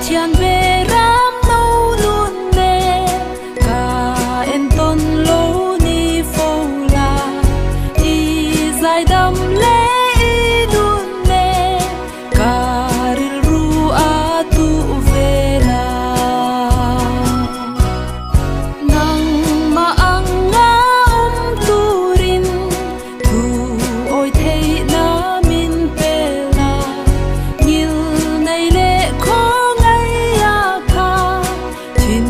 chian ve ram nâu luôn nè cả en ton lâu ni phô la đi dài đầm lê luôn nè cả ril ru a tu về la nang ma ang nga turin tu oi thei na min pe la nhil nay lệ khó ngay a kha chin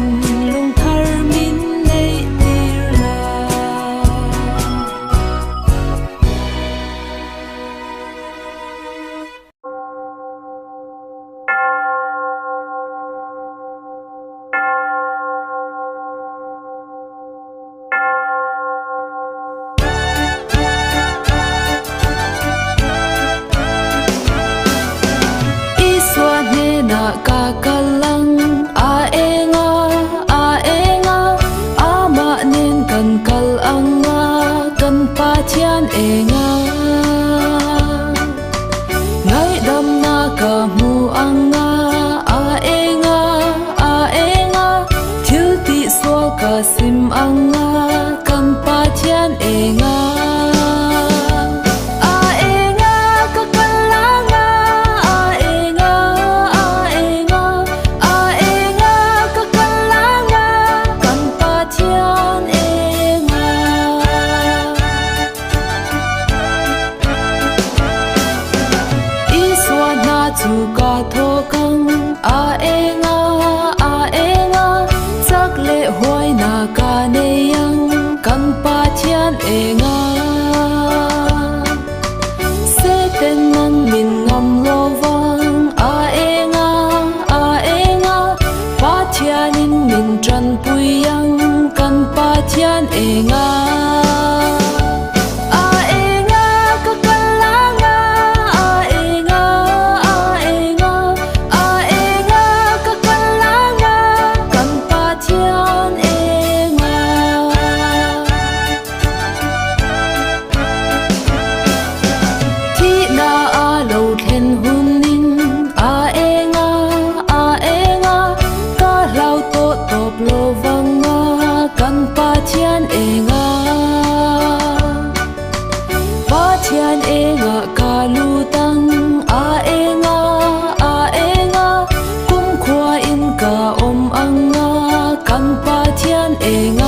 lung thar min nay tir la iswa ne na ka kalang a enga ama nen kan kal anga kan pa chian enga ngai dam na ka mu anga a enga thil ti swal ka sim anga kan pa chian enga chu ka tho kang a enga sak le hoi na ka ne yang kan pa chian enga se ten nan min ngam lo wang a enga pa chian in min tran pui yang kan pa chian enga chian enga ka lu tang a enga kum khwa in ka om anga kan pa chian enga